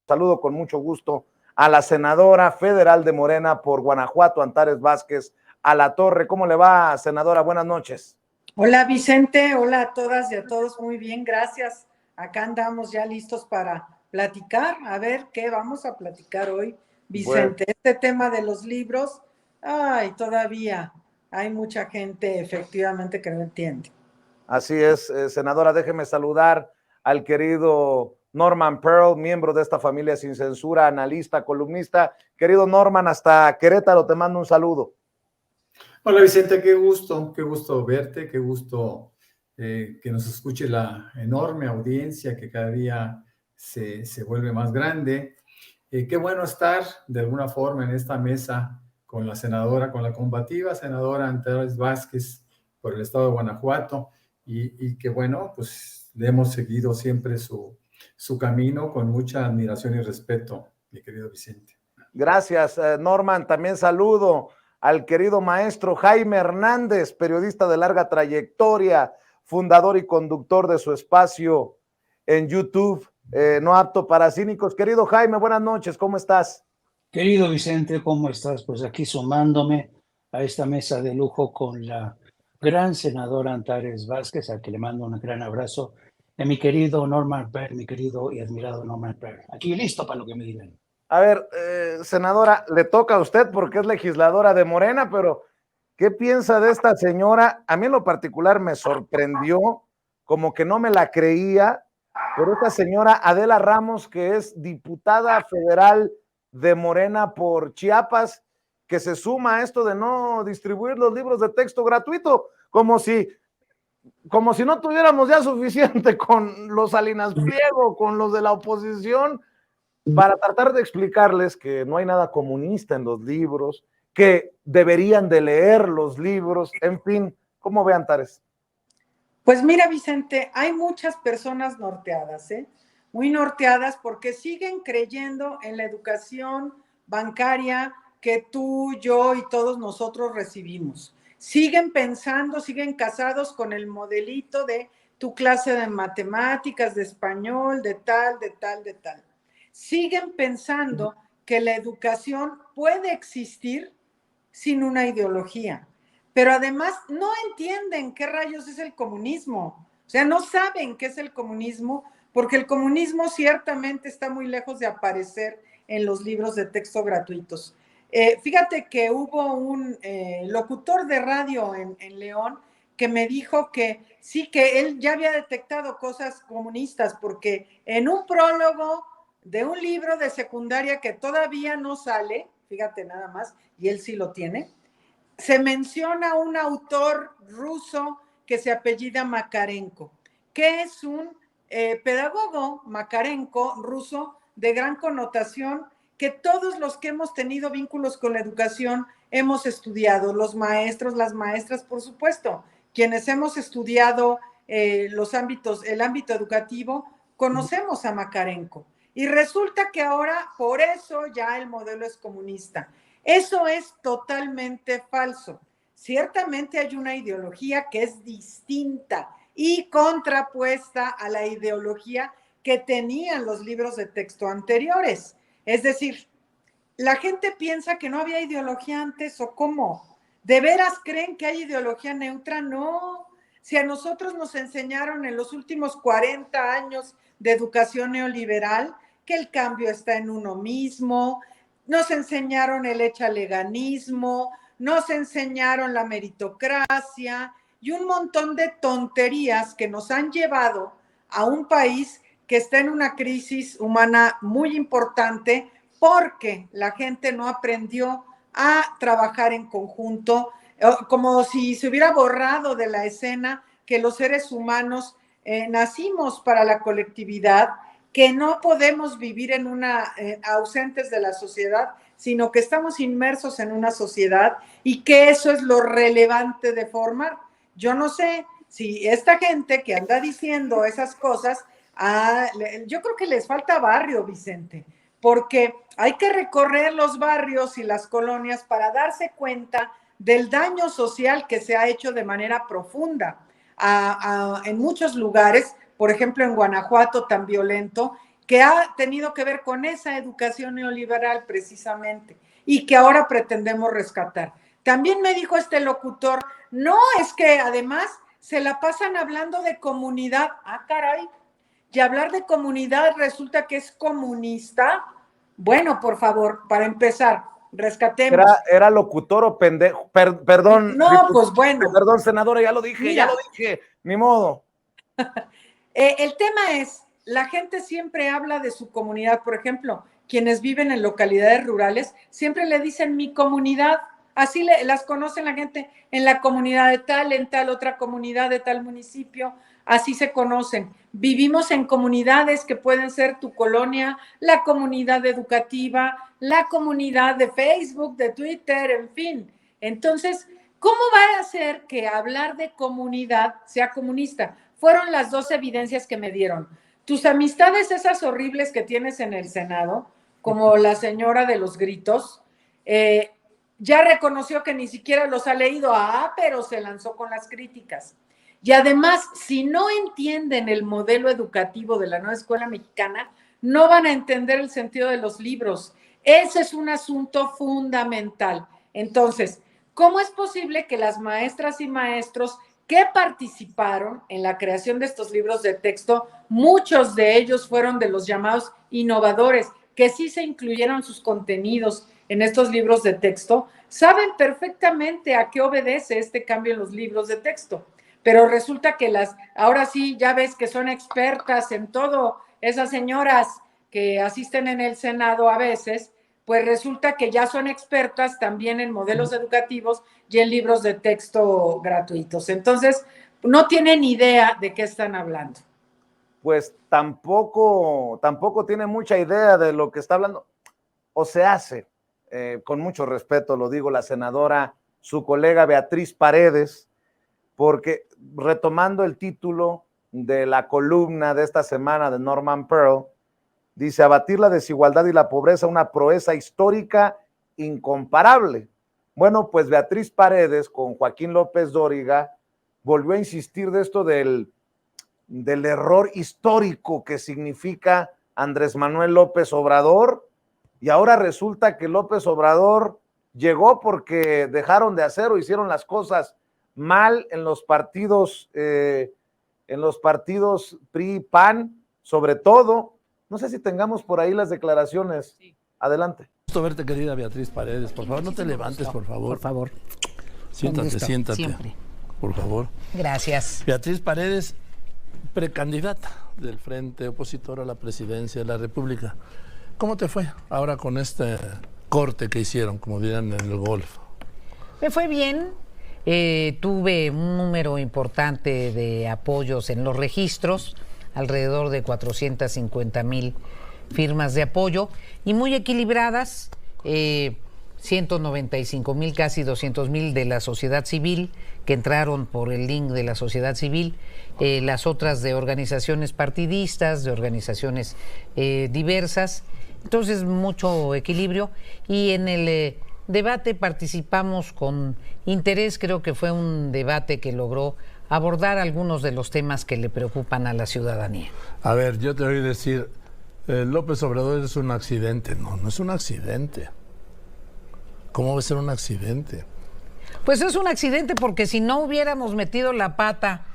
Saludo con mucho gusto a la senadora federal de Morena por Guanajuato, Antares Vázquez Alatorre. ¿Cómo le va, senadora? Buenas noches. Hola, Vicente. Hola a todas y a todos. Muy bien, gracias. Acá andamos ya listos para platicar. A ver, ¿qué vamos a platicar hoy, Vicente? Bueno, este tema de los libros, todavía hay mucha gente efectivamente que no entiende. Así es, senadora, déjeme saludar al querido Norman Pearl, miembro de esta familia Sin Censura, analista, columnista. Querido Norman, hasta Querétaro te mando un saludo. Hola Vicente, qué gusto verte, qué gusto que nos escuche la enorme audiencia que cada día se vuelve más grande. Qué bueno estar de alguna forma en esta mesa con la senadora, con la combativa senadora Antares Vázquez por el estado de Guanajuato y que bueno, pues le hemos seguido siempre su camino con mucha admiración y respeto, mi querido Vicente. Gracias, Norman. También saludo al querido maestro Jaime Hernández, periodista de larga trayectoria, fundador y conductor de su espacio en YouTube, No Apto para Cínicos. Querido Jaime, buenas noches, ¿cómo estás? Querido Vicente, ¿cómo estás? Pues aquí sumándome a esta mesa de lujo con la gran senadora Antares Vázquez, a que le mando un gran abrazo, y mi querido Norman Pearl, mi querido y admirado Norman Pearl. Aquí listo para lo que me digan. A ver, senadora, le toca a usted porque es legisladora de Morena, pero ¿qué piensa de esta señora? A mí en lo particular me sorprendió, como que no me la creía, pero esta señora Adela Ramos, que es diputada federal de Morena por Chiapas, que se suma a esto de no distribuir los libros de texto gratuito, como si no tuviéramos ya suficiente con los Salinas Pliego, con los de la oposición, para tratar de explicarles que no hay nada comunista en los libros, que deberían de leer los libros, en fin. ¿Cómo ve, Antares? Pues mira, Vicente, hay muchas personas norteadas, muy norteadas porque siguen creyendo en la educación bancaria que tú, yo y todos nosotros recibimos. Siguen pensando, siguen casados con el modelito de tu clase de matemáticas, de español, de tal, de tal, de tal. Siguen pensando que la educación puede existir sin una ideología, pero además no entienden qué rayos es el comunismo, o sea, no saben qué es el comunismo, porque el comunismo ciertamente está muy lejos de aparecer en los libros de texto gratuitos. Fíjate que hubo un locutor de radio en León que me dijo que sí, que él ya había detectado cosas comunistas, porque en un prólogo de un libro de secundaria que todavía no sale, fíjate nada más, y él sí lo tiene, se menciona un autor ruso que se apellida Makarenko, que es un pedagogo Makarenko ruso de gran connotación que todos los que hemos tenido vínculos con la educación hemos estudiado, los maestros, las maestras, por supuesto, quienes hemos estudiado el ámbito educativo, conocemos a Makarenko. Y resulta que ahora, por eso ya el modelo es comunista. Eso es totalmente falso. Ciertamente hay una ideología que es distinta y contrapuesta a la ideología que tenían los libros de texto anteriores. Es decir, la gente piensa que no había ideología antes, ¿o cómo? ¿De veras creen que hay ideología neutra? No. Si a nosotros nos enseñaron en los últimos 40 años de educación neoliberal que el cambio está en uno mismo, nos enseñaron el echaleganismo, nos enseñaron la meritocracia y un montón de tonterías que nos han llevado a un país que está en una crisis humana muy importante porque la gente no aprendió a trabajar en conjunto, como si se hubiera borrado de la escena que los seres humanos nacimos para la colectividad, que no podemos vivir en ausentes de la sociedad, sino que estamos inmersos en una sociedad y que eso es lo relevante de formar. Yo no sé si esta gente que anda diciendo esas cosas, yo creo que les falta barrio, Vicente, porque hay que recorrer los barrios y las colonias para darse cuenta del daño social que se ha hecho de manera profunda en muchos lugares, por ejemplo en Guanajuato tan violento, que ha tenido que ver con esa educación neoliberal precisamente y que ahora pretendemos rescatar. También me dijo este locutor, no, es que además se la pasan hablando de comunidad. Ah, caray. Y hablar de comunidad resulta que es comunista. Bueno, por favor, para empezar, rescatemos. ¿Era locutor o pendejo? Perdón, No, pues bueno. Perdón, senadora, ya lo dije, Mira, ni modo. El tema es, la gente siempre habla de su comunidad. Por ejemplo, quienes viven en localidades rurales siempre le dicen mi comunidad. Así las conocen la gente en la comunidad de tal, en tal otra comunidad de tal municipio. Así se conocen. Vivimos en comunidades que pueden ser tu colonia, la comunidad educativa, la comunidad de Facebook, de Twitter, en fin. Entonces, ¿cómo va a ser que hablar de comunidad sea comunista? Fueron las dos evidencias que me dieron. Tus amistades, esas horribles que tienes en el Senado, como la señora de los gritos, ya reconoció que ni siquiera los ha leído, pero se lanzó con las críticas. Y además, si no entienden el modelo educativo de la nueva escuela mexicana, no van a entender el sentido de los libros. Ese es un asunto fundamental. Entonces, ¿cómo es posible que las maestras y maestros que participaron en la creación de estos libros de texto, muchos de ellos fueron de los llamados innovadores, que sí se incluyeron sus contenidos en estos libros de texto, saben perfectamente a qué obedece este cambio en los libros de texto? Pero resulta que ahora sí, ya ves que son expertas en todo, esas señoras que asisten en el Senado a veces, pues resulta que ya son expertas también en modelos educativos y en libros de texto gratuitos. Entonces, no tienen idea de qué están hablando. Pues tampoco tiene mucha idea de lo que está hablando, o se hace, con mucho respeto lo digo, la senadora, su colega Beatriz Paredes, porque retomando el título de la columna de esta semana de Norman Pearl, dice: abatir la desigualdad y la pobreza, una proeza histórica incomparable. Bueno, pues Beatriz Paredes con Joaquín López Dóriga volvió a insistir de esto del error histórico que significa Andrés Manuel López Obrador, y ahora resulta que López Obrador llegó porque dejaron de hacer o hicieron las cosas mal en los partidos PRI, PAN, sobre todo. No sé si tengamos por ahí las declaraciones. Sí. Adelante. Gusto verte, querida Beatriz Paredes. Por favor, no te levantes, por favor. Por favor. Siéntate. Siempre. Por favor. Gracias. Beatriz Paredes, precandidata del Frente Opositor a la presidencia de la República. ¿Cómo te fue ahora con este corte que hicieron, como dirán en el golf? Me fue bien. Tuve un número importante de apoyos en los registros, alrededor de 450,000 firmas de apoyo y muy equilibradas, 195,000, casi 200,000 de la sociedad civil que entraron por el link de la sociedad civil, las otras de organizaciones partidistas, de organizaciones diversas. Entonces, mucho equilibrio, y en el debate participamos con interés. Creo que fue un debate que logró abordar algunos de los temas que le preocupan a la ciudadanía. A ver, yo te oí decir, López Obrador es un accidente. No, no es un accidente. ¿Cómo va a ser un accidente? Pues es un accidente porque si no hubiéramos metido la pata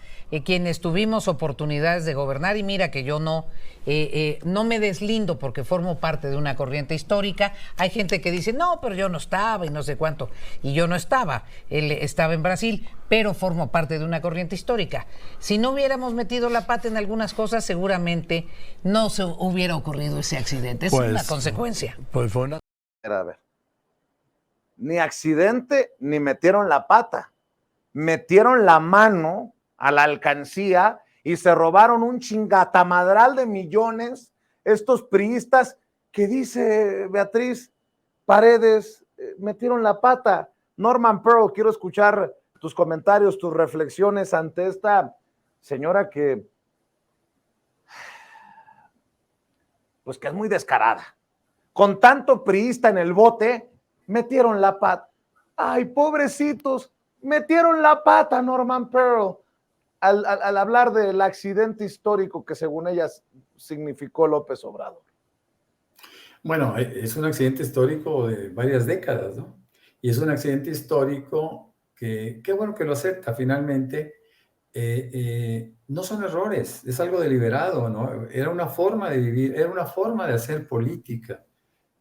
quienes tuvimos oportunidades de gobernar, y mira que yo no me deslindo porque formo parte de una corriente histórica. Hay gente que dice, no, pero yo no estaba y no sé cuánto, y yo no estaba, él estaba en Brasil, pero formo parte de una corriente histórica. Si no hubiéramos metido la pata en algunas cosas, seguramente no se hubiera ocurrido ese accidente. Es una consecuencia. Pues fue una... A ver, ni accidente ni metieron la pata, metieron la mano a la alcancía y se robaron un chingatamadral de millones estos priistas que, dice Beatriz Paredes, metieron la pata. Norman Pearl, quiero escuchar tus comentarios, tus reflexiones ante esta señora que es muy descarada. Con tanto priista en el bote, metieron la pata. Ay, pobrecitos, metieron la pata, Norman Pearl, al hablar del accidente histórico que según ellas significó López Obrador? Bueno, es un accidente histórico de varias décadas, ¿no? Y es un accidente histórico que, qué bueno que lo acepta finalmente. No son errores, es algo deliberado, ¿no? Era una forma de vivir, era una forma de hacer política,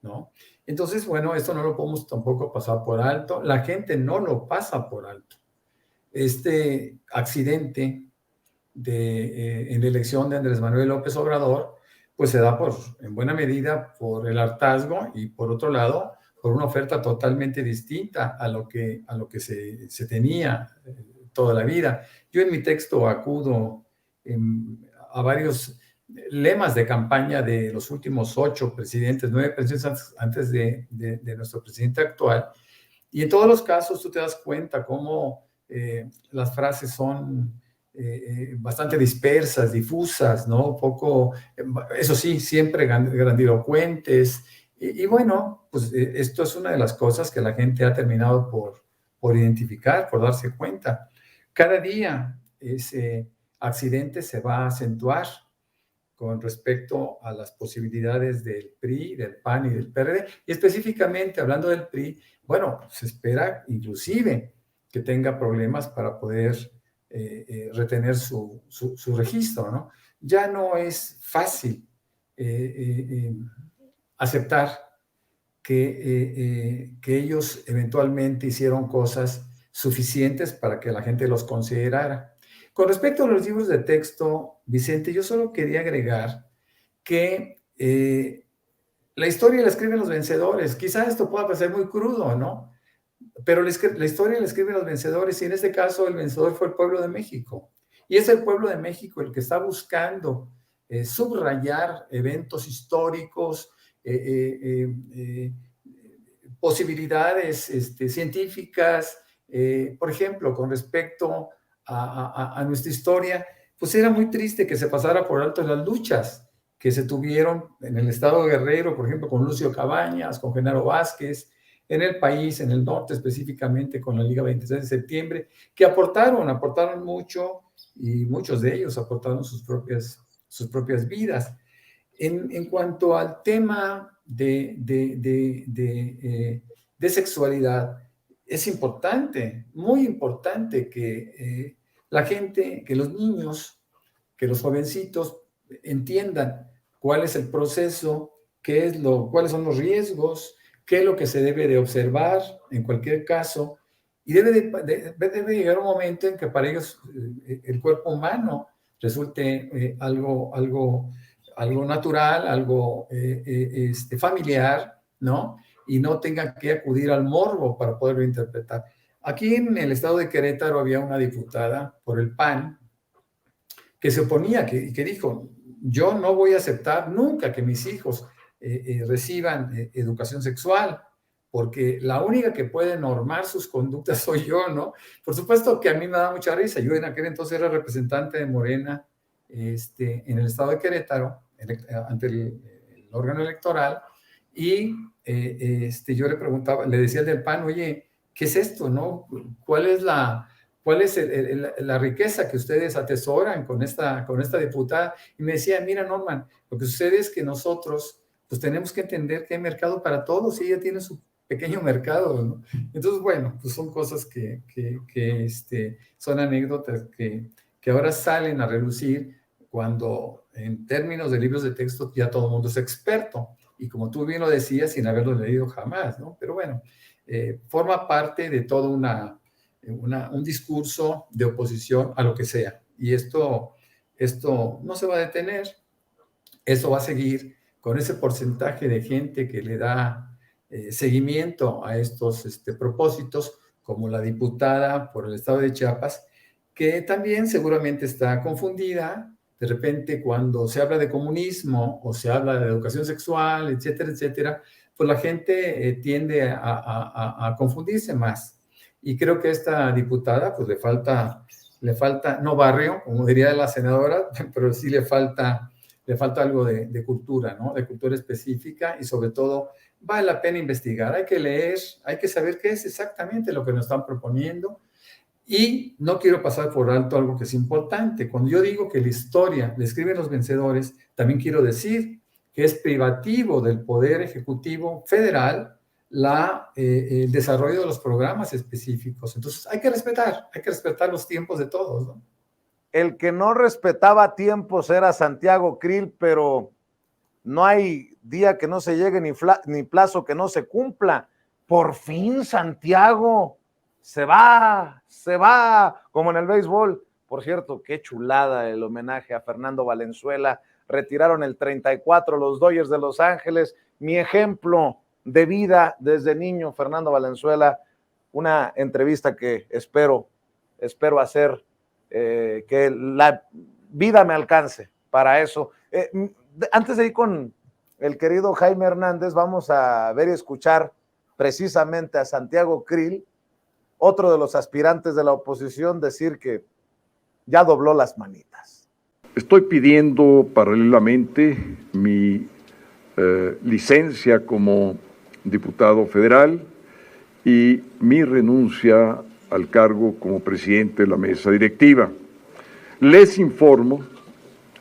¿no? Entonces, bueno, esto no lo podemos tampoco pasar por alto. La gente no lo pasa por alto. Este accidente en la elección de Andrés Manuel López Obrador, pues se da en buena medida por el hartazgo y por otro lado, por una oferta totalmente distinta a lo que se tenía toda la vida. Yo en mi texto acudo a varios lemas de campaña de los últimos 8 presidentes, 9 presidentes antes de nuestro presidente actual, y en todos los casos tú te das cuenta cómo las frases son bastante dispersas, difusas, ¿no? Poco, eso sí, siempre grandilocuentes. Y bueno, pues esto es una de las cosas que la gente ha terminado por identificar, por darse cuenta. Cada día ese accidente se va a acentuar con respecto a las posibilidades del PRI, del PAN y del PRD. Y específicamente hablando del PRI, bueno, se espera inclusive que tenga problemas para poder retener su registro, ¿no? Ya no es fácil aceptar que ellos eventualmente hicieron cosas suficientes para que la gente los considerara. Con respecto a los libros de texto, Vicente, yo solo quería agregar que la historia la escriben los vencedores. Quizá esto pueda parecer muy crudo, ¿no? Pero la historia la escriben los vencedores y en este caso el vencedor fue el pueblo de México. Y es el pueblo de México el que está buscando subrayar eventos históricos, posibilidades científicas. Por ejemplo, con respecto a nuestra historia, pues era muy triste que se pasara por alto las luchas que se tuvieron en el estado de Guerrero, por ejemplo, con Lucio Cabañas, con Genaro Vázquez, en el país, en el norte específicamente, con la Liga 26 de septiembre, que aportaron mucho y muchos de ellos aportaron sus propias vidas. En cuanto al tema de sexualidad, es importante, muy importante que la gente, que los niños, que los jovencitos entiendan cuál es el proceso, cuáles son los riesgos, qué es lo que se debe de observar en cualquier caso, y debe llegar un momento en que para ellos el cuerpo humano resulte algo natural, algo familiar, ¿no? Y no tengan que acudir al morbo para poderlo interpretar. Aquí en el estado de Querétaro había una diputada por el PAN que se oponía, que dijo, yo no voy a aceptar nunca que mis hijos reciban educación sexual, porque la única que puede normar sus conductas soy yo, ¿no? Por supuesto que a mí me da mucha risa. Yo en aquel entonces era representante de Morena en el estado de Querétaro, ante el órgano electoral, y yo le preguntaba, le decía al del PAN, oye, ¿qué es esto, no? ¿Cuál es la riqueza que ustedes atesoran con esta diputada? Y me decía, mira, Norman, lo que sucede es que nosotros pues tenemos que entender que hay mercado para todos y ella tiene su pequeño mercado, ¿no? Entonces, bueno, pues son cosas que son anécdotas que ahora salen a relucir cuando en términos de libros de texto ya todo el mundo es experto. Y como tú bien lo decías, sin haberlo leído jamás, ¿no? Pero bueno, forma parte de todo un discurso de oposición a lo que sea. Y esto no se va a detener. Esto va a seguir con ese porcentaje de gente que le da seguimiento a estos propósitos, como la diputada por el estado de Chiapas, que también seguramente está confundida. De repente, cuando se habla de comunismo o se habla de educación sexual, etcétera, etcétera, pues la gente tiende a confundirse más. Y creo que a esta diputada, pues le falta, no barrio, como diría la senadora, pero sí le falta algo de cultura, ¿no? De cultura específica, y sobre todo vale la pena investigar. Hay que leer, hay que saber qué es exactamente lo que nos están proponiendo. Y no quiero pasar por alto algo que es importante. Cuando yo digo que la historia la escriben los vencedores, también quiero decir que es privativo del Poder Ejecutivo Federal el desarrollo de los programas específicos. Entonces hay que respetar los tiempos de todos, ¿no? El que no respetaba tiempos era Santiago Krill, pero no hay día que no se llegue ni plazo que no se cumpla. Por fin Santiago se va, como en el béisbol. Por cierto, qué chulada el homenaje a Fernando Valenzuela. Retiraron el 34 los Dodgers de Los Ángeles. Mi ejemplo de vida desde niño, Fernando Valenzuela. Una entrevista que espero hacer, que la vida me alcance para eso. Antes de ir con el querido Jaime Hernández, vamos a ver y escuchar precisamente a Santiago Krill, otro de los aspirantes de la oposición, decir que ya dobló las manitas. Estoy pidiendo paralelamente mi licencia como diputado federal y mi renuncia al cargo como presidente de la mesa directiva. Les informo,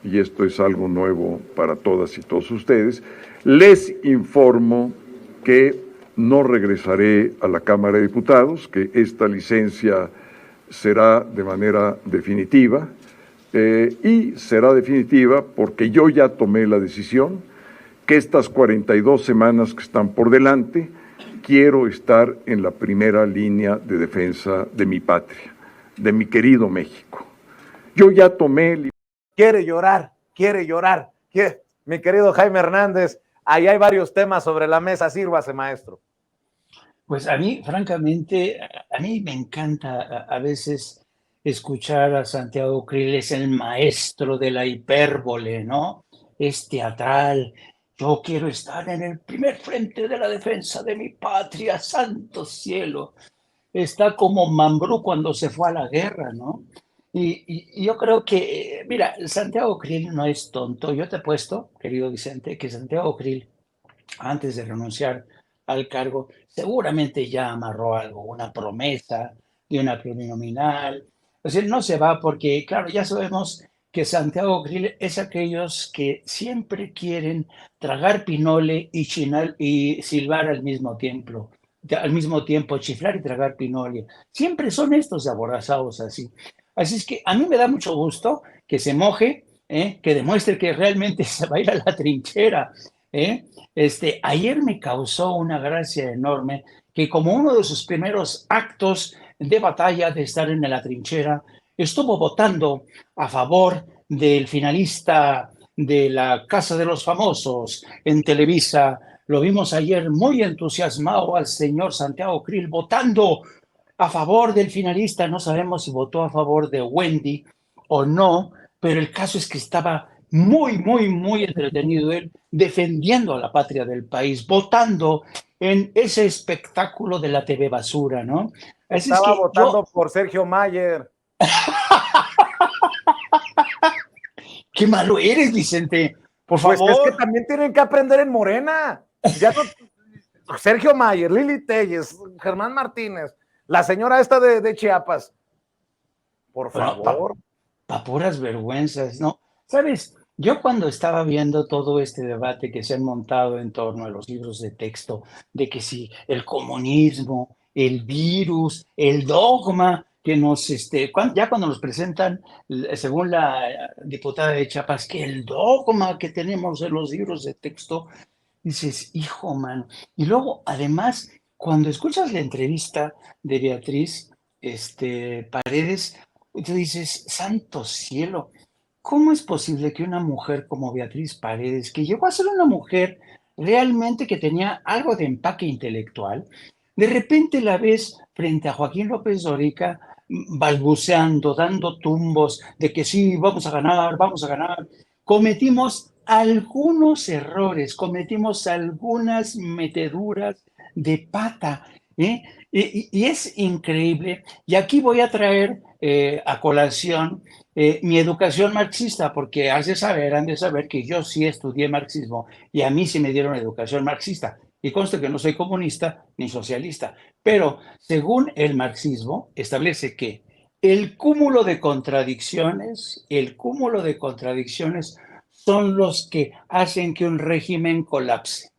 y esto es algo nuevo para todas y todos ustedes, les informo que no regresaré a la Cámara de Diputados, que esta licencia será de manera definitiva, y será definitiva porque yo ya tomé la decisión que estas 42 semanas que están por delante quiero estar en la primera línea de defensa de mi patria, de mi querido México. Yo ya tomé... Quiere llorar. Mi querido Jaime Hernández, ahí hay varios temas sobre la mesa, sírvase, maestro. Pues a mí, francamente, a mí me encanta a veces escuchar a Santiago Krill, es el maestro de la hipérbole, ¿no? Es teatral. Yo quiero estar en el primer frente de la defensa de mi patria, santo cielo. Está como Mambrú cuando se fue a la guerra, ¿no? Y yo creo que, mira, Santiago Krill no es tonto. Yo te he puesto, querido Vicente, que Santiago Krill, antes de renunciar al cargo, seguramente ya amarró algo, una promesa de una plurinominal. O sea, no se va porque, claro, ya sabemos que Santiago Krill es aquellos que siempre quieren tragar pinole y silbar al mismo tiempo, chiflar y tragar pinole. Siempre son estos aborazados así. Así es que a mí me da mucho gusto que se moje, que demuestre que realmente se va a ir a la trinchera. Ayer me causó una gracia enorme que como uno de sus primeros actos de batalla de estar en la trinchera, estuvo votando a favor del finalista de la Casa de los Famosos en Televisa. Lo vimos ayer muy entusiasmado al señor Santiago Krill votando a favor del finalista. No sabemos si votó a favor de Wendy o no, pero el caso es que estaba muy entretenido él defendiendo a la patria del país, votando en ese espectáculo de la TV basura, ¿no? Así estaba votando por Sergio Mayer. Qué malo eres, Vicente. Por favor. Pues es que también tienen que aprender en Morena. Ya no, Sergio Mayer, Lili Telles, Germán Martínez, la señora esta de Chiapas. Por favor. Pa puras vergüenzas, ¿no? ¿Sabes? Yo cuando estaba viendo todo este debate que se han montado en torno a los libros de texto, de que si el comunismo, el virus, el dogma, que nos, ya cuando nos presentan, según la diputada de Chiapas, que el dogma que tenemos en los libros de texto, dices, hijo, man. Y luego, además, cuando escuchas la entrevista de Beatriz Paredes, tú dices, santo cielo, ¿cómo es posible que una mujer como Beatriz Paredes, que llegó a ser una mujer realmente que tenía algo de empaque intelectual, de repente la ves frente a Joaquín López Dóriga balbuceando, dando tumbos de que sí, vamos a ganar, cometimos algunos errores, cometimos algunas meteduras de pata, y es increíble. Y aquí voy a traer a colación mi educación marxista, porque han de saber que yo sí estudié marxismo y a mí sí me dieron educación marxista. Y conste que no soy comunista ni socialista, pero según el marxismo establece que el cúmulo de contradicciones, son los que hacen que un régimen colapse.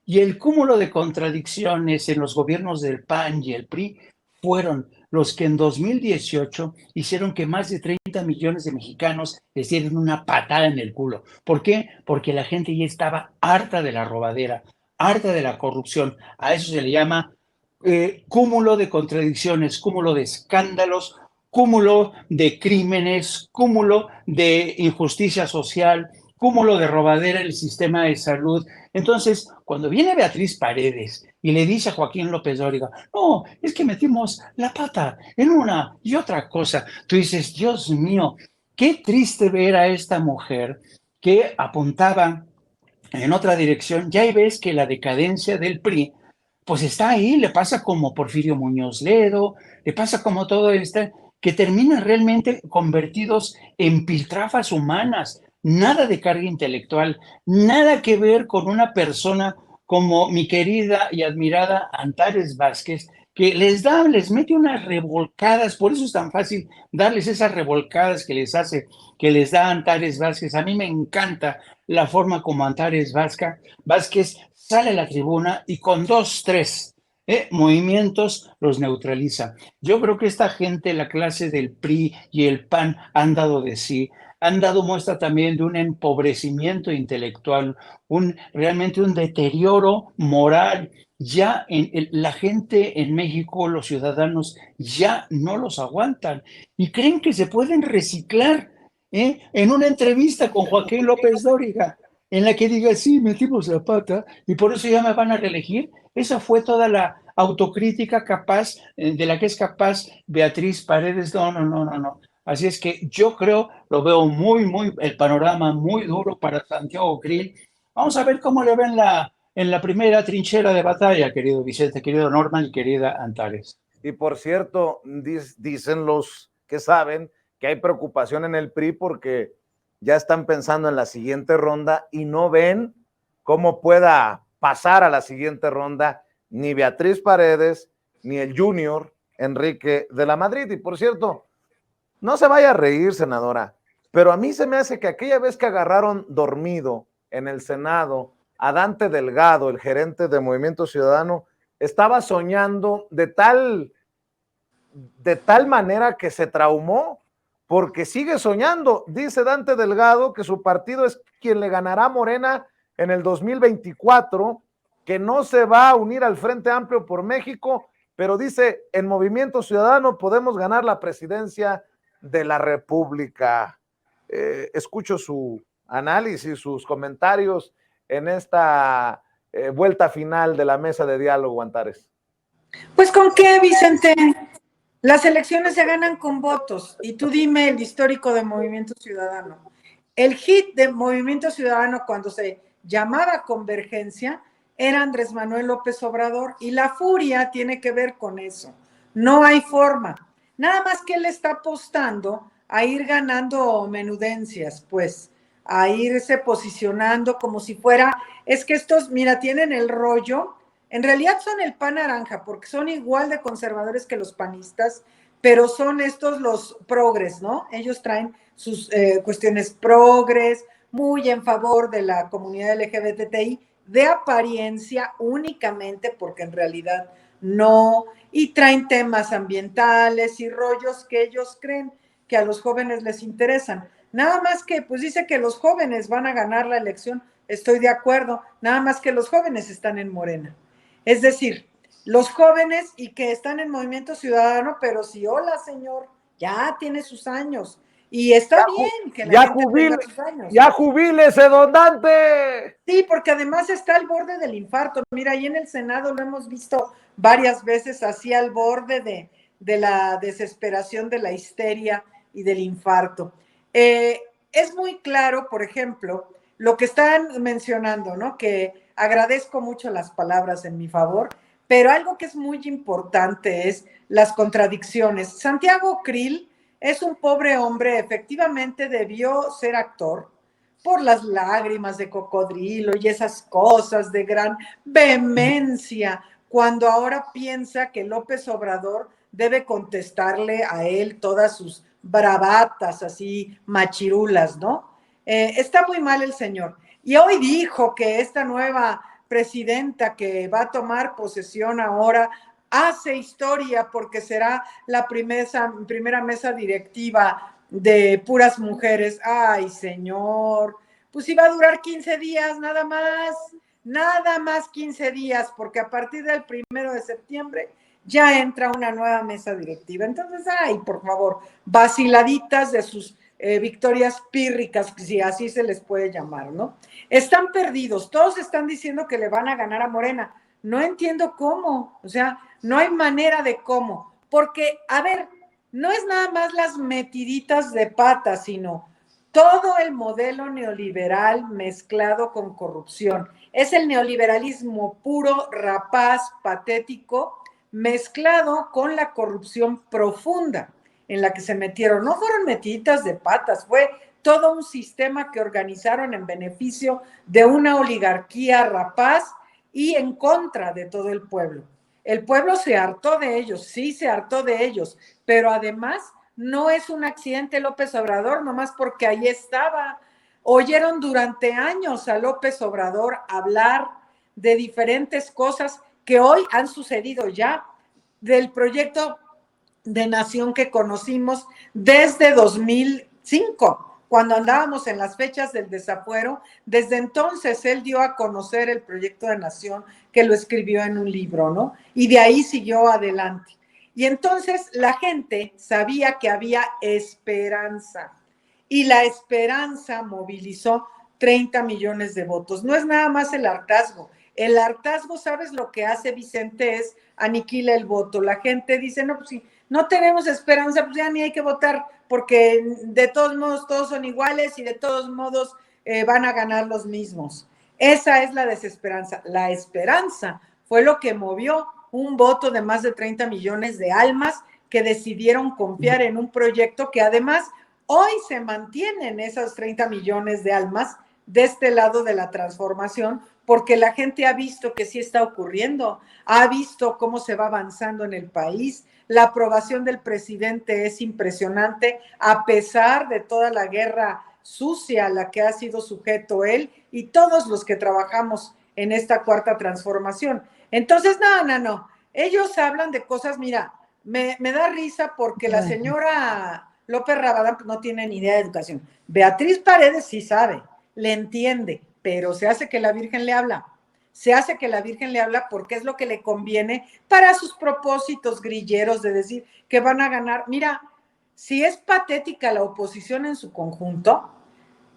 Y el cúmulo de contradicciones en los gobiernos del PAN y el PRI fueron los que en 2018 hicieron que más de 30 millones de mexicanos les dieran una patada en el culo. ¿Por qué? Porque la gente ya estaba harta de la robadera, harta de la corrupción. A eso se le llama cúmulo de contradicciones, cúmulo de escándalos, cúmulo de crímenes, cúmulo de injusticia social, cúmulo de robadera en el sistema de salud. Entonces, cuando viene Beatriz Paredes y le dice a Joaquín López Dóriga, no, es que metimos la pata en una y otra cosa, tú dices, Dios mío, qué triste ver a esta mujer que apuntaba en otra dirección. Ya ves que la decadencia del PRI pues está ahí, le pasa como Porfirio Muñoz Ledo, le pasa como todo esto, que terminan realmente convertidos en piltrafas humanas, nada de carga intelectual, nada que ver con una persona como mi querida y admirada Antares Vázquez, que les mete unas revolcadas, por eso es tan fácil darles esas revolcadas que les hace, que les da Antares Vázquez. A mí me encanta la forma como Antares Vázquez sale a la tribuna y con 2, 3 movimientos los neutraliza. Yo creo que esta gente, la clase del PRI y el PAN, han dado de sí, han dado muestra también de un empobrecimiento intelectual, realmente un deterioro moral. Ya la gente en México, los ciudadanos, ya no los aguantan y creen que se pueden reciclar. En una entrevista con Joaquín López Dóriga, en la que diga, sí, metimos la pata y por eso ya me van a reelegir. Esa fue toda la autocrítica capaz, de la que es capaz Beatriz Paredes. No. Así es que yo creo, lo veo el panorama muy duro para Santiago Krill. Vamos a ver cómo le va en la primera trinchera de batalla, querido Vicente, querido Norman y querida Antares. Y por cierto, dicen los que saben que hay preocupación en el PRI porque ya están pensando en la siguiente ronda y no ven cómo pueda pasar a la siguiente ronda ni Beatriz Paredes ni el Junior Enrique de la Madrid. Y por cierto, no se vaya a reír, senadora, pero a mí se me hace que aquella vez que agarraron dormido en el Senado a Dante Delgado, el gerente de Movimiento Ciudadano, estaba soñando de tal manera que se traumó, porque sigue soñando. Dice Dante Delgado que su partido es quien le ganará a Morena en el 2024, que no se va a unir al Frente Amplio por México, pero dice, en Movimiento Ciudadano podemos ganar la presidencia de la República. Escucho su análisis, sus comentarios en esta vuelta final de la mesa de diálogo, Antares. Pues ¿con qué, Vicente? Las elecciones se ganan con votos. Y tú dime el histórico de Movimiento Ciudadano. El hit de Movimiento Ciudadano cuando se llamaba Convergencia era Andrés Manuel López Obrador, y la furia tiene que ver con eso. No hay forma. Nada más que él está apostando a ir ganando menudencias, pues, a irse posicionando como si fuera, es que estos, mira, tienen el rollo. En realidad son el pan naranja, porque son igual de conservadores que los panistas, pero son estos los progres, ¿no? Ellos traen sus cuestiones progres, muy en favor de la comunidad LGBTI, de apariencia únicamente, porque en realidad no, y traen temas ambientales y rollos que ellos creen que a los jóvenes les interesan. Nada más que, pues dice que los jóvenes van a ganar la elección, estoy de acuerdo, nada más que los jóvenes están en Morena. Es decir, los jóvenes y que están en Movimiento Ciudadano, pero si, hola señor, ya tiene sus años y está bien que la gente tenga sus años. ¡Ya jubílese, don Dante! Sí, porque además está al borde del infarto. Mira, ahí en el Senado lo hemos visto varias veces así al borde de la desesperación, de la histeria y del infarto. Es muy claro, por ejemplo, lo que están mencionando, ¿no? Que agradezco mucho las palabras en mi favor, pero algo que es muy importante es las contradicciones. Santiago Krill es un pobre hombre, efectivamente debió ser actor por las lágrimas de cocodrilo y esas cosas de gran vehemencia, cuando ahora piensa que López Obrador debe contestarle a él todas sus bravatas así machirulas, ¿no? Está muy mal el señor. Y hoy dijo que esta nueva presidenta que va a tomar posesión ahora hace historia porque será la primera mesa directiva de puras mujeres. Ay, señor, pues iba a durar 15 días nada más 15 días, porque a partir del 1 de septiembre ya entra una nueva mesa directiva. Entonces, ay, por favor, vaciladitas de sus victorias pírricas, si así se les puede llamar, ¿no? Están perdidos, todos están diciendo que le van a ganar a Morena. No entiendo cómo, o sea, no hay manera de cómo, porque, a ver, no es nada más las metiditas de pata, sino todo el modelo neoliberal mezclado con corrupción. Es el neoliberalismo puro, rapaz, patético, mezclado con la corrupción profunda en la que se metieron. No fueron metiditas de patas, fue todo un sistema que organizaron en beneficio de una oligarquía rapaz y en contra de todo el pueblo. El pueblo se hartó de ellos, sí se hartó de ellos, pero además no es un accidente López Obrador, nomás porque ahí estaba. Oyeron durante años a López Obrador hablar de diferentes cosas que hoy han sucedido ya, del proyecto de nación que conocimos desde 2005, cuando andábamos en las fechas del desafuero. Desde entonces él dio a conocer el proyecto de nación, que lo escribió en un libro, ¿no? Y de ahí siguió adelante. Y entonces la gente sabía que había esperanza, y la esperanza movilizó 30 millones de votos. No es nada más el hartazgo. El hartazgo, ¿sabes lo que hace, Vicente? Es aniquila el voto. La gente dice, no, pues si no tenemos esperanza, pues ya ni hay que votar, porque de todos modos todos son iguales y de todos modos van a ganar los mismos. Esa es la desesperanza. La esperanza fue lo que movió un voto de más de 30 millones de almas que decidieron confiar en un proyecto que además hoy se mantienen esas 30 millones de almas de este lado de la transformación, porque la gente ha visto que sí está ocurriendo, ha visto cómo se va avanzando en el país. La aprobación del presidente es impresionante, a pesar de toda la guerra sucia a la que ha sido sujeto él y todos los que trabajamos en esta cuarta transformación. Entonces, no. Ellos hablan de cosas, mira, me da risa porque la señora López Rabadán no tiene ni idea de educación. Beatriz Paredes sí sabe, le entiende, pero se hace que la Virgen le habla. Se hace que la Virgen le habla porque es lo que le conviene para sus propósitos grilleros de decir que van a ganar. Mira, si es patética la oposición en su conjunto,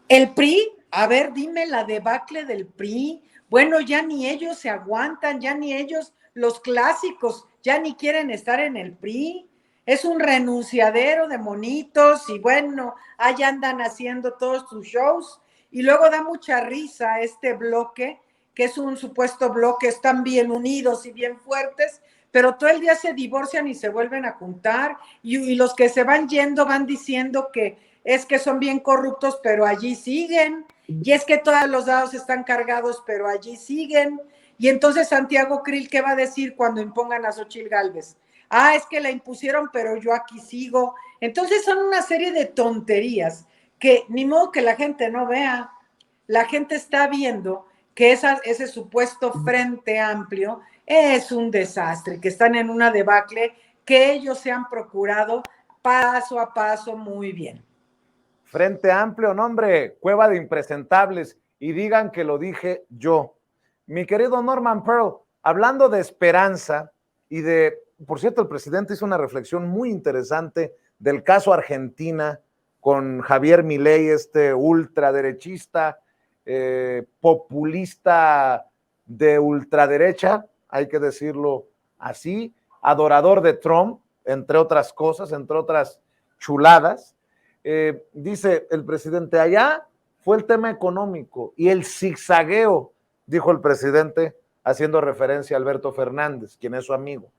el PRI, a ver, dime la debacle del PRI. Bueno, ya ni ellos se aguantan, ya ni ellos, los clásicos, ya ni quieren estar en el PRI. Es un renunciadero de monitos y bueno, allá andan haciendo todos sus shows. Y luego da mucha risa este bloque, que es un supuesto bloque, están bien unidos y bien fuertes, pero todo el día se divorcian y se vuelven a juntar, y los que se van yendo van diciendo que es que son bien corruptos, pero allí siguen, y es que todos los dados están cargados, pero allí siguen. Y entonces Santiago Krill, ¿qué va a decir cuando impongan a Xochitl Gálvez? Ah, es que la impusieron, pero yo aquí sigo. Entonces son una serie de tonterías que ni modo que la gente no vea. La gente está viendo que ese supuesto Frente Amplio es un desastre, que están en una debacle que ellos se han procurado paso a paso muy bien. Frente Amplio, nombre, cueva de impresentables, y digan que lo dije yo. Mi querido Norman Pearl, hablando de esperanza y de, por cierto, el presidente hizo una reflexión muy interesante del caso Argentina con Javier Milei, este ultraderechista, populista de ultraderecha, hay que decirlo así, adorador de Trump, entre otras cosas, entre otras chuladas. Dice el presidente, allá fue el tema económico y el zigzagueo, dijo el presidente, haciendo referencia a Alberto Fernández, quien es su amigo.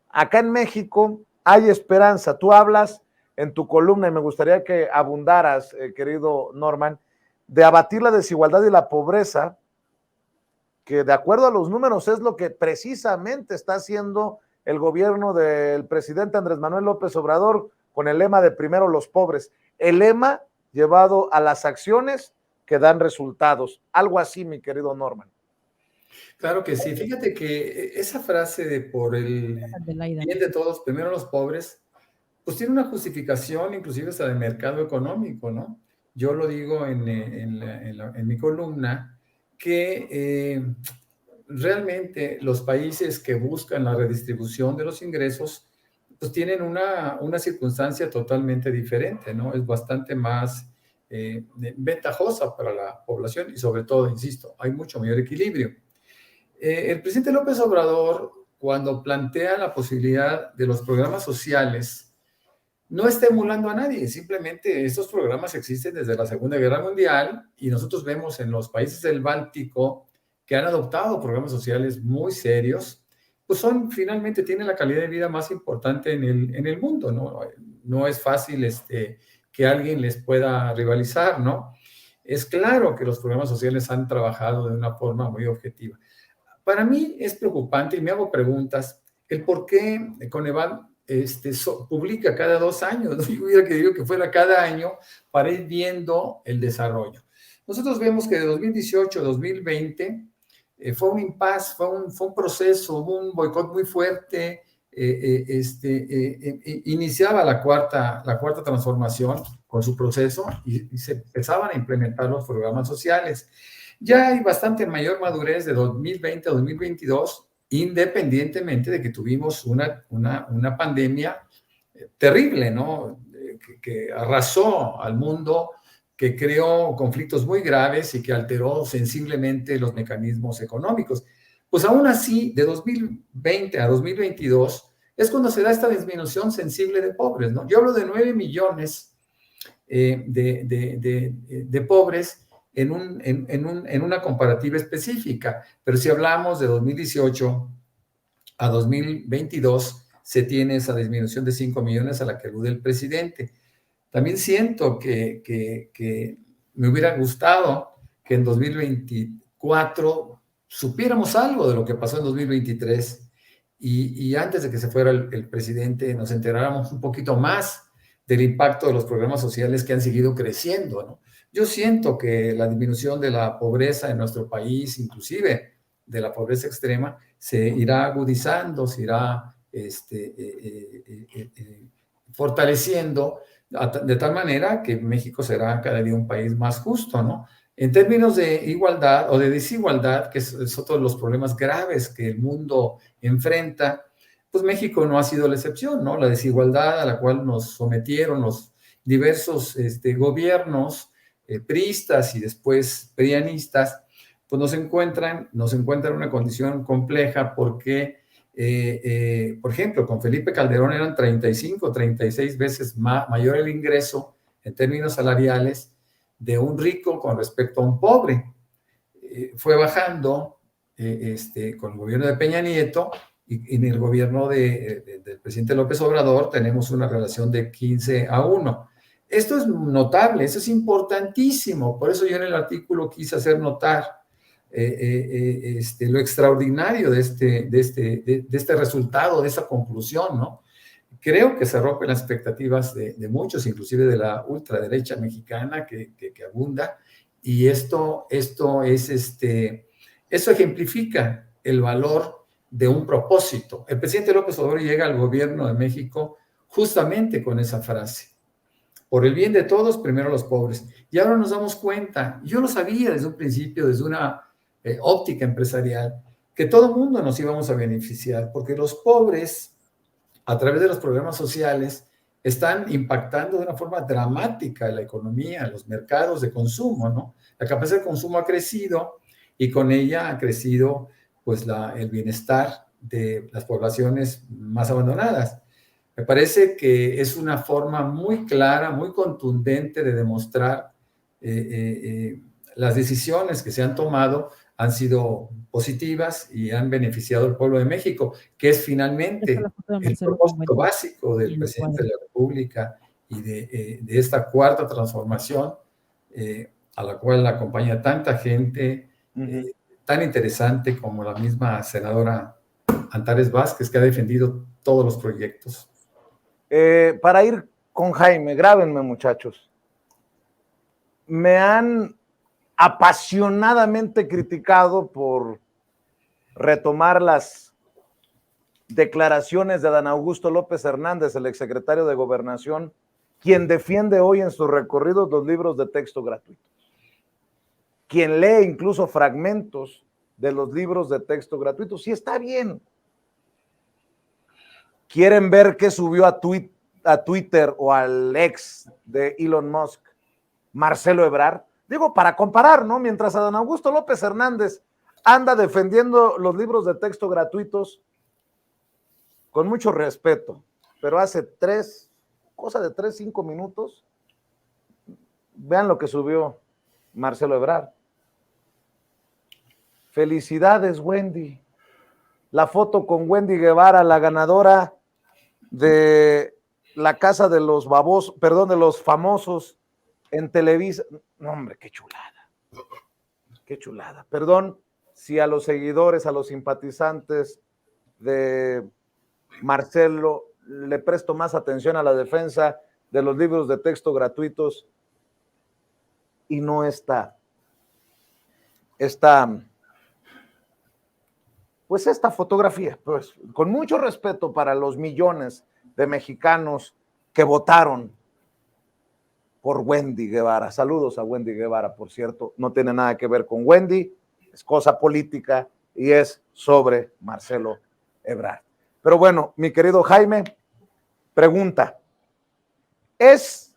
Acá en México hay esperanza. Tú hablas en tu columna, y me gustaría que abundaras, querido Norman, de abatir la desigualdad y la pobreza, que de acuerdo a los números es lo que precisamente está haciendo el gobierno del presidente Andrés Manuel López Obrador con el lema de primero los pobres, el lema llevado a las acciones que dan resultados, algo así, mi querido Norman. Claro que sí, fíjate que esa frase de por el bien de todos, primero los pobres, pues tiene una justificación inclusive hasta de mercado económico, ¿no? Yo lo digo en mi columna, que realmente los países que buscan la redistribución de los ingresos, pues tienen una circunstancia totalmente diferente, ¿no? Es bastante más ventajosa para la población y sobre todo, insisto, hay mucho mayor equilibrio. El presidente López Obrador, cuando plantea la posibilidad de los programas sociales, no está emulando a nadie, simplemente estos programas existen desde la Segunda Guerra Mundial y nosotros vemos en los países del Báltico que han adoptado programas sociales muy serios, pues finalmente tienen la calidad de vida más importante en el mundo, ¿no? No es fácil que alguien les pueda rivalizar, ¿no? Es claro que los programas sociales han trabajado de una forma muy objetiva. Para mí es preocupante y me hago preguntas el por qué Coneval publica cada 2 años. ¿No? Yo hubiera querido que fuera cada año para ir viendo el desarrollo. Nosotros vemos que de 2018 a 2020 fue un impasse, fue un proceso, hubo un boicot muy fuerte. Iniciaba la cuarta transformación con su proceso y se empezaban a implementar los programas sociales. Ya hay bastante mayor madurez de 2020 a 2022, independientemente de que tuvimos una pandemia terrible, ¿no? Que arrasó al mundo, que creó conflictos muy graves y que alteró sensiblemente los mecanismos económicos. Pues aún así, de 2020 a 2022, es cuando se da esta disminución sensible de pobres, ¿no? Yo hablo de 9 millones de pobres en una comparativa específica, pero si hablamos de 2018 a 2022, se tiene esa disminución de 5 millones a la que alude el presidente. También siento que me hubiera gustado que en 2024 supiéramos algo de lo que pasó en 2023 y antes de que se fuera el presidente nos enteráramos un poquito más del impacto de los programas sociales que han seguido creciendo, ¿no? Yo siento que la disminución de la pobreza en nuestro país, inclusive de la pobreza extrema, se irá agudizando, se irá fortaleciendo de tal manera que México será cada día un país más justo, ¿no? En términos de igualdad o de desigualdad, que es otro de los problemas graves que el mundo enfrenta, pues México no ha sido la excepción, ¿no? La desigualdad a la cual nos sometieron los diversos gobiernos priistas y después prianistas, pues nos encuentran en una condición compleja porque, por ejemplo, con Felipe Calderón eran 35, 36 veces mayor el ingreso en términos salariales de un rico con respecto a un pobre. Fue bajando con el gobierno de Peña Nieto y en el gobierno del presidente López Obrador tenemos una relación de 15-1. Esto es notable, eso es importantísimo, por eso yo en el artículo quise hacer notar lo extraordinario de este resultado, de esta conclusión, ¿no? Creo que se rompen las expectativas de muchos, inclusive de la ultraderecha mexicana que abunda, y esto ejemplifica el valor de un propósito. El presidente López Obrador llega al gobierno de México justamente con esa frase. Por el bien de todos, primero los pobres. Y ahora nos damos cuenta, yo lo sabía desde un principio, desde una óptica empresarial, que todo el mundo nos íbamos a beneficiar, porque los pobres, a través de los programas sociales, están impactando de una forma dramática la economía, los mercados de consumo, ¿no? La capacidad de consumo ha crecido y con ella ha crecido pues el bienestar de las poblaciones más abandonadas. Me parece que es una forma muy clara, muy contundente de demostrar las decisiones que se han tomado han sido positivas y han beneficiado al pueblo de México, que es finalmente el propósito básico del presidente de la República y de esta cuarta transformación a la cual acompaña tanta gente tan interesante como la misma senadora Antares Vázquez, que ha defendido todos los proyectos. Para ir con Jaime, grábenme, muchachos. Me han apasionadamente criticado por retomar las declaraciones de Adán Augusto López Hernández, el exsecretario de Gobernación, quien defiende hoy en sus recorridos los libros de texto gratuitos, quien lee incluso fragmentos de los libros de texto gratuitos. Sí, está bien. ¿Quieren ver qué subió a Twitter o al ex de Elon Musk, Marcelo Ebrard? Digo, para comparar, ¿no? Mientras Adán Augusto López Hernández anda defendiendo los libros de texto gratuitos, con mucho respeto, pero hace 5 minutos, vean lo que subió Marcelo Ebrard. Felicidades, Wendy. La foto con Wendy Guevara, la ganadora de la casa de los babos, perdón, de los famosos en Televisa. No, hombre, qué chulada. Qué chulada. Perdón si a los seguidores, a los simpatizantes de Marcelo le presto más atención a la defensa de los libros de texto gratuitos y no esta fotografía, pues con mucho respeto para los millones de mexicanos que votaron por Wendy Guevara. Saludos a Wendy Guevara, por cierto, no tiene nada que ver con Wendy, es cosa política y es sobre Marcelo Ebrard. Pero bueno, mi querido Jaime, pregunta, ¿es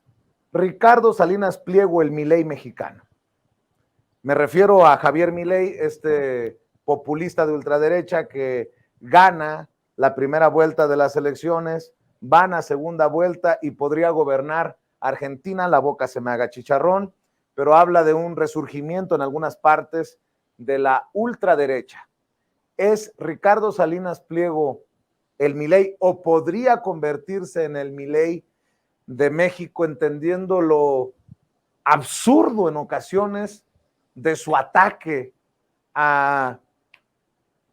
Ricardo Salinas Pliego el Milei mexicano? Me refiero a Javier Milei, este populista de ultraderecha que gana la primera vuelta de las elecciones, van a segunda vuelta y podría gobernar Argentina, la boca se me haga chicharrón, pero habla de un resurgimiento en algunas partes de la ultraderecha. ¿Es Ricardo Salinas Pliego el Milei o podría convertirse en el Milei de México, entendiendo lo absurdo en ocasiones de su ataque a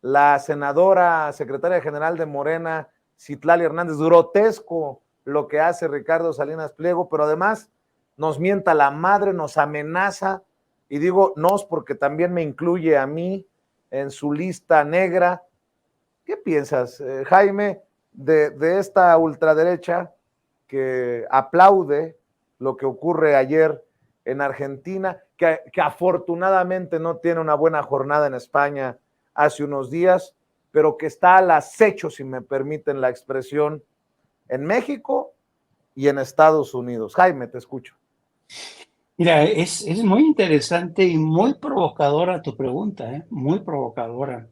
la senadora, secretaria general de Morena, Citlali Hernández? Grotesco lo que hace Ricardo Salinas Pliego, pero además nos mienta la madre, nos amenaza, y digo nos porque también me incluye a mí en su lista negra. ¿Qué piensas, Jaime, de esta ultraderecha que aplaude lo que ocurre ayer en Argentina, que afortunadamente no tiene una buena jornada en España hace unos días, pero que está al acecho, si me permiten la expresión, en México y en Estados Unidos? Jaime, te escucho. Mira, es muy interesante y muy provocadora tu pregunta, muy provocadora.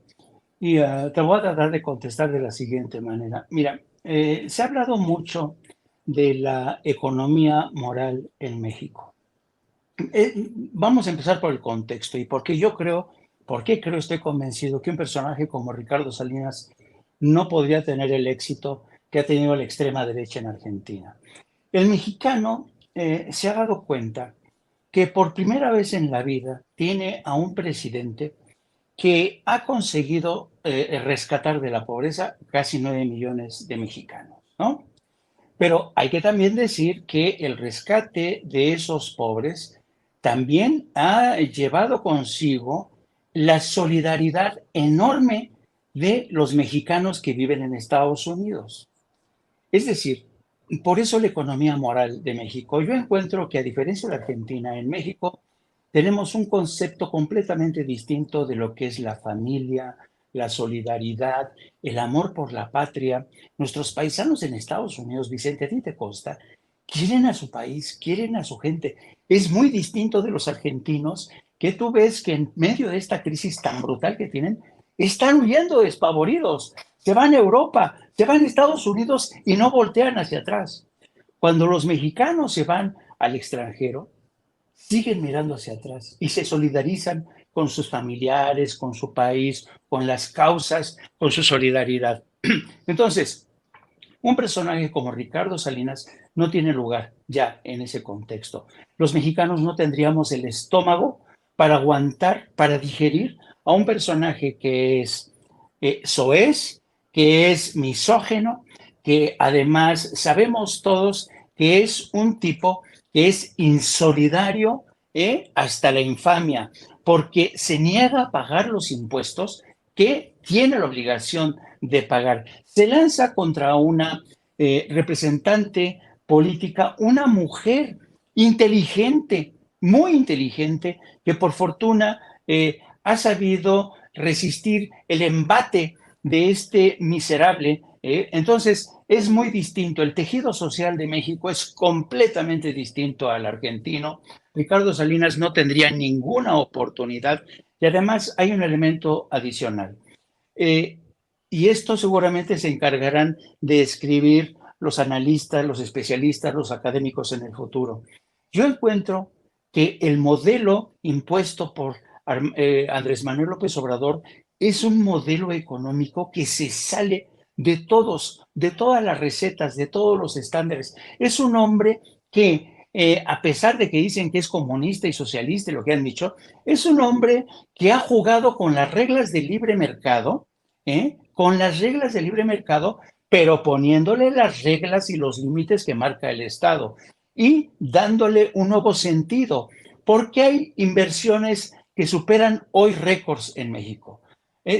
Y te voy a tratar de contestar de la siguiente manera. Mira, se ha hablado mucho de la economía moral en México. Vamos a empezar por el contexto y por qué estoy convencido que un personaje como Ricardo Salinas no podría tener el éxito que ha tenido la extrema derecha en Argentina. El mexicano se ha dado cuenta que por primera vez en la vida tiene a un presidente que ha conseguido rescatar de la pobreza casi 9 millones de mexicanos, ¿no? Pero hay que también decir que el rescate de esos pobres también ha llevado consigo la solidaridad enorme de los mexicanos que viven en Estados Unidos. Es decir, por eso la economía moral de México. Yo encuentro que, a diferencia de Argentina, en México tenemos un concepto completamente distinto de lo que es la familia, la solidaridad, el amor por la patria. Nuestros paisanos en Estados Unidos, Vicente, a ti te consta, quieren a su país, quieren a su gente. Es muy distinto de los argentinos, que tú ves que en medio de esta crisis tan brutal que tienen, están huyendo despavoridos. Se van a Europa, se van a Estados Unidos y no voltean hacia atrás. Cuando los mexicanos se van al extranjero, siguen mirando hacia atrás y se solidarizan con sus familiares, con su país, con las causas, con su solidaridad. Entonces, un personaje como Ricardo Salinas no tiene lugar ya en ese contexto. Los mexicanos no tendríamos el estómago para aguantar, para digerir a un personaje que es soez, que es misógino, que además sabemos todos que es un tipo que es insolidario, hasta la infamia, porque se niega a pagar los impuestos que tiene la obligación de pagar. Se lanza contra una representante política, una mujer inteligente, muy inteligente, que por fortuna ha sabido resistir el embate de este miserable. Entonces, es muy distinto. El tejido social de México es completamente distinto al argentino. Ricardo Salinas no tendría ninguna oportunidad y además hay un elemento adicional. Y esto seguramente se encargarán de escribir los analistas, los especialistas, los académicos en el futuro. Yo encuentro que el modelo impuesto por Andrés Manuel López Obrador es un modelo económico que se sale de todas las recetas, de todos los estándares. Es un hombre que, a pesar de que dicen que es comunista y socialista, lo que han dicho, es un hombre que ha jugado con las reglas del libre mercado, con las reglas del libre mercado, pero poniéndole las reglas y los límites que marca el Estado y dándole un nuevo sentido, porque hay inversiones que superan hoy récords en México.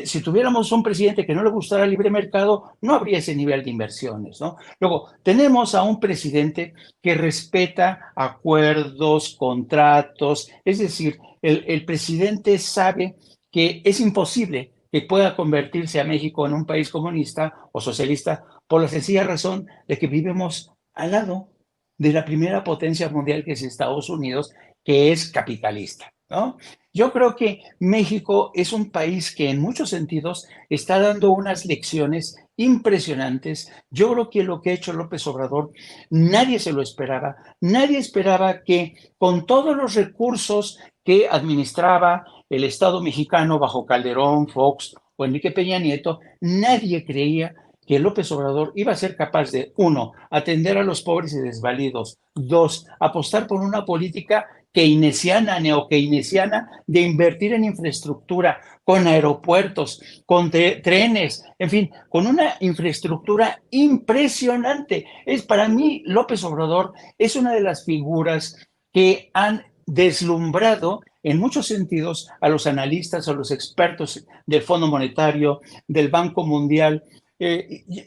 Si tuviéramos un presidente que no le gustara el libre mercado, no habría ese nivel de inversiones, ¿no? Luego, tenemos a un presidente que respeta acuerdos, contratos, es decir, el presidente sabe que es imposible que pueda convertirse a México en un país comunista o socialista por la sencilla razón de que vivimos al lado de la primera potencia mundial, que es Estados Unidos, que es capitalista, ¿no? Yo creo que México es un país que en muchos sentidos está dando unas lecciones impresionantes. Yo creo que lo que ha hecho López Obrador, nadie se lo esperaba. Nadie esperaba que con todos los recursos que administraba el Estado mexicano bajo Calderón, Fox o Enrique Peña Nieto, nadie creía que López Obrador iba a ser capaz de, 1, atender a los pobres y desvalidos, 2, apostar por una política keynesiana, neokeynesiana, de invertir en infraestructura, con aeropuertos, con trenes, en fin, con una infraestructura impresionante. Para mí, López Obrador es una de las figuras que han deslumbrado en muchos sentidos a los analistas, a los expertos del Fondo Monetario, del Banco Mundial.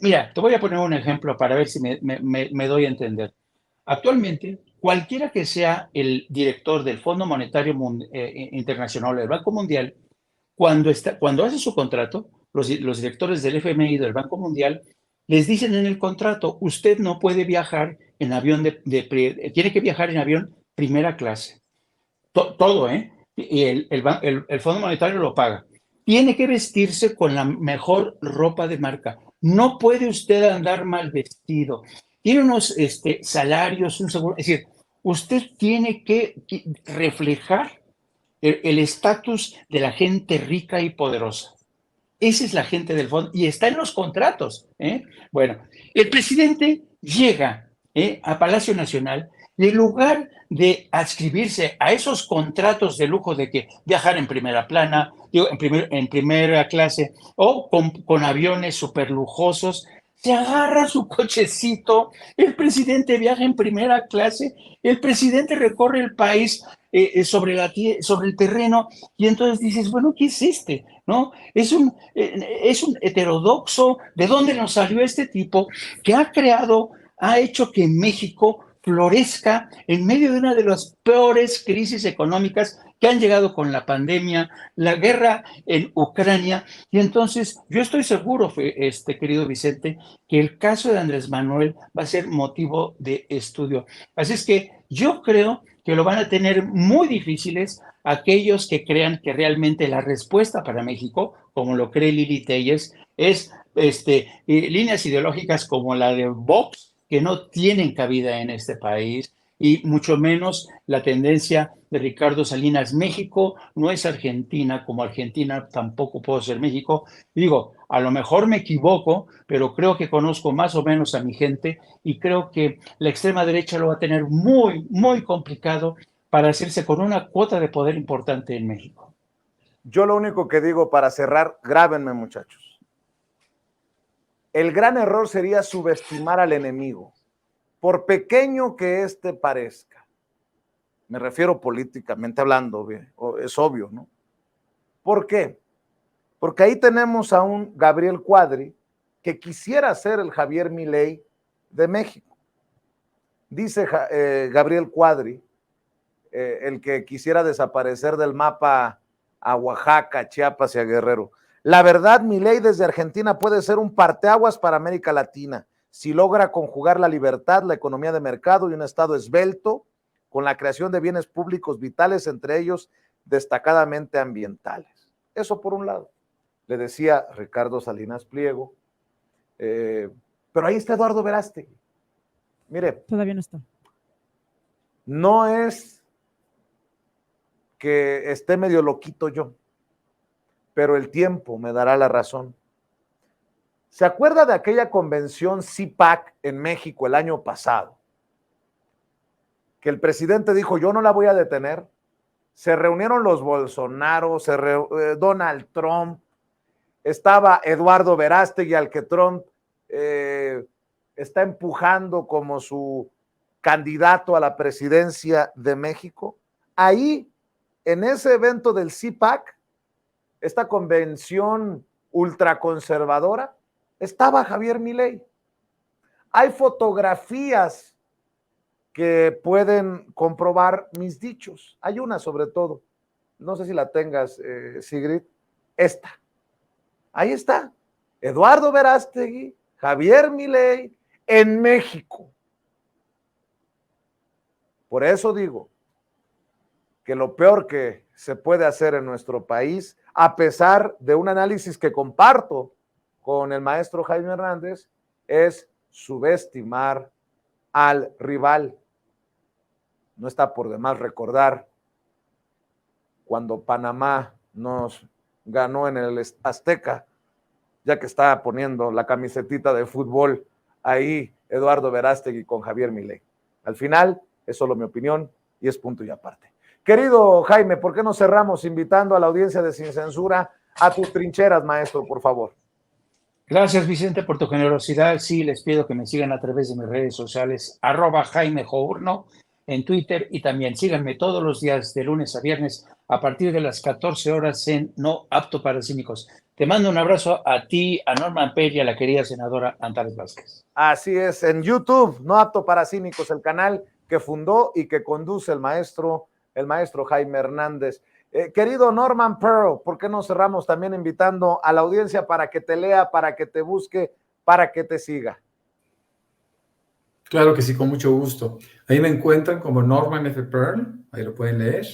Mira, te voy a poner un ejemplo para ver si me doy a entender. Actualmente, cualquiera que sea el director del Fondo Monetario Internacional, del Banco Mundial, cuando hace su contrato, los directores del FMI y del Banco Mundial les dicen en el contrato: usted no puede viajar en avión tiene que viajar en avión primera clase. Todo, y el Fondo Monetario lo paga. Tiene que vestirse con la mejor ropa de marca. No puede usted andar mal vestido. Tiene unos salarios, un seguro. Es decir, usted tiene que reflejar el estatus de la gente rica y poderosa. Esa es la gente del fondo y está en los contratos. Bueno, el presidente llega a Palacio Nacional y en lugar de adscribirse a esos contratos de lujo de que viajar en primera plana, en primera clase o con aviones súper lujosos, se agarra su cochecito, el presidente viaja en primera clase, el presidente recorre el país sobre el terreno y entonces dices, bueno, ¿qué es ¿no? Es un heterodoxo. ¿De dónde nos salió este tipo que ha hecho que México florezca en medio de una de las peores crisis económicas que han llegado con la pandemia, la guerra en Ucrania? Y entonces yo estoy seguro, querido Vicente, que el caso de Andrés Manuel va a ser motivo de estudio. Así es que yo creo que lo van a tener muy difíciles aquellos que crean que realmente la respuesta para México, como lo cree Lili Telles, es líneas ideológicas como la de Vox, que no tienen cabida en este país, y mucho menos la tendencia de Ricardo Salinas. México no es Argentina, como Argentina tampoco puede ser México. Digo, a lo mejor me equivoco, pero creo que conozco más o menos a mi gente y creo que la extrema derecha lo va a tener muy, muy complicado para hacerse con una cuota de poder importante en México. Yo lo único que digo para cerrar, grábenme, muchachos. el gran error sería subestimar al enemigo, por pequeño que éste parezca. Me refiero políticamente hablando, es obvio, ¿no? ¿Por qué? Porque ahí tenemos a un Gabriel Cuadri que quisiera ser el Javier Milei de México. Dice Gabriel Cuadri, el que quisiera desaparecer del mapa a Oaxaca, Chiapas y a Guerrero. La verdad, Milei desde Argentina puede ser un parteaguas para América Latina si logra conjugar la libertad, la economía de mercado y un Estado esbelto con la creación de bienes públicos vitales, entre ellos destacadamente ambientales. Eso por un lado. Le decía Ricardo Salinas Pliego, pero ahí está Eduardo Verástegui. Mire. Todavía no está. No es que esté medio loquito yo, pero el tiempo me dará la razón. ¿Se acuerda de aquella convención CIPAC en México el año pasado? Que el presidente dijo, yo no la voy a detener. Se reunieron los Bolsonaro, Donald Trump, estaba Eduardo Verástegui, al que Trump está empujando como su candidato a la presidencia de México. Ahí, en ese evento del CIPAC, esta convención ultraconservadora, estaba Javier Milei. Hay fotografías que pueden comprobar mis dichos. Hay una sobre todo, no sé si la tengas, Sigrid, esta. Ahí está, Eduardo Verástegui, Javier Milei, en México. Por eso digo que lo peor que se puede hacer en nuestro país, a pesar de un análisis que comparto con el maestro Jaime Hernández, es subestimar al rival. No está por demás recordar cuando Panamá nos ganó en el Azteca, ya que estaba poniendo la camisetita de fútbol ahí Eduardo Verástegui con Javier Milei. Al final, es solo mi opinión y es punto y aparte. Querido Jaime, ¿por qué no cerramos invitando a la audiencia de Sin Censura a tus trincheras, maestro, por favor? Gracias, Vicente, por tu generosidad. Sí, les pido que me sigan a través de mis redes sociales, @JaimeJourno en Twitter, y también síganme todos los días de lunes a viernes a partir de las 14 horas en No Apto para Cínicos. Te mando un abrazo a ti, a Norman Pell y a la querida senadora Antares Vázquez. Así es, en YouTube, No Apto para Cínicos, el canal que fundó y que conduce el maestro Jaime Hernández. Querido Norman Pearl, ¿por qué no cerramos también invitando a la audiencia para que te lea, para que te busque, para que te siga? Claro que sí, con mucho gusto. Ahí me encuentran como Norman F. Pearl, ahí lo pueden leer,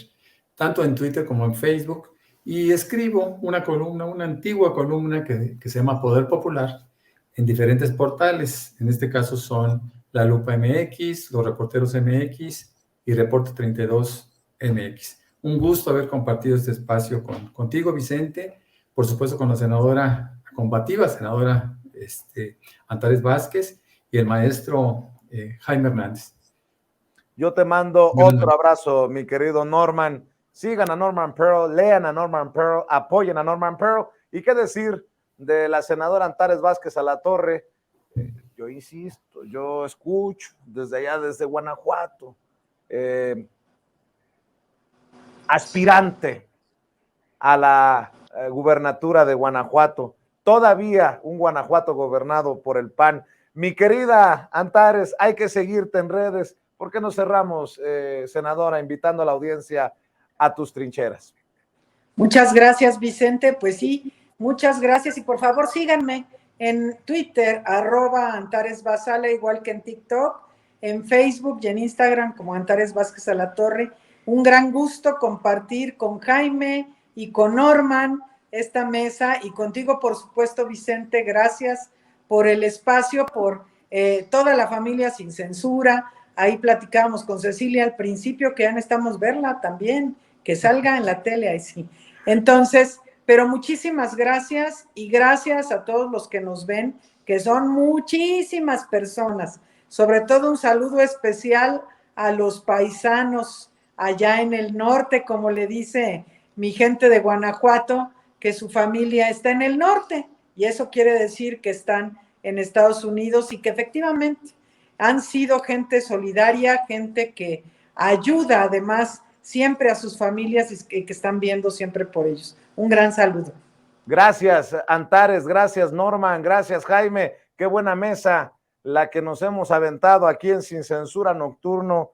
tanto en Twitter como en Facebook. Y escribo una columna, una antigua columna que se llama Poder Popular, en diferentes portales. En este caso son La Lupa MX, Los Reporteros MX y Reporte 32 MX. Un gusto haber compartido este espacio contigo, Vicente, por supuesto con la senadora combativa, senadora Antares Vázquez, y el maestro Jaime Hernández. Yo te mando otro abrazo, mi querido Norman. Sigan a Norman Pearl, lean a Norman Pearl, apoyen a Norman Pearl. ¿Y qué decir de la senadora Antares Vázquez Alatorre? Yo insisto, yo escucho desde allá, desde Guanajuato, aspirante a la gubernatura de Guanajuato, todavía un Guanajuato gobernado por el PAN. Mi querida Antares, hay que seguirte en redes. ¿Por qué no cerramos, senadora, invitando a la audiencia a tus trincheras? Muchas gracias, Vicente. Pues sí, muchas gracias. Y por favor, síganme en Twitter, @AntaresVazala, igual que en TikTok, en Facebook y en Instagram como Antares Vázquez Alatorre. Un gran gusto compartir con Jaime y con Norman esta mesa, y contigo, por supuesto, Vicente. Gracias por el espacio, por toda la familia Sin Censura. Ahí platicábamos con Cecilia al principio, que ya necesitamos verla también, que salga en la tele, ahí sí. Entonces, pero muchísimas gracias, y gracias a todos los que nos ven, que son muchísimas personas. Sobre todo un saludo especial a los paisanos allá en el norte, como le dice mi gente de Guanajuato, que su familia está en el norte, y eso quiere decir que están en Estados Unidos y que efectivamente han sido gente solidaria, gente que ayuda además siempre a sus familias y que están viendo siempre por ellos. Un gran saludo. Gracias, Antares, gracias, Norman, gracias, Jaime. Qué buena mesa la que nos hemos aventado aquí en Sin Censura Nocturno.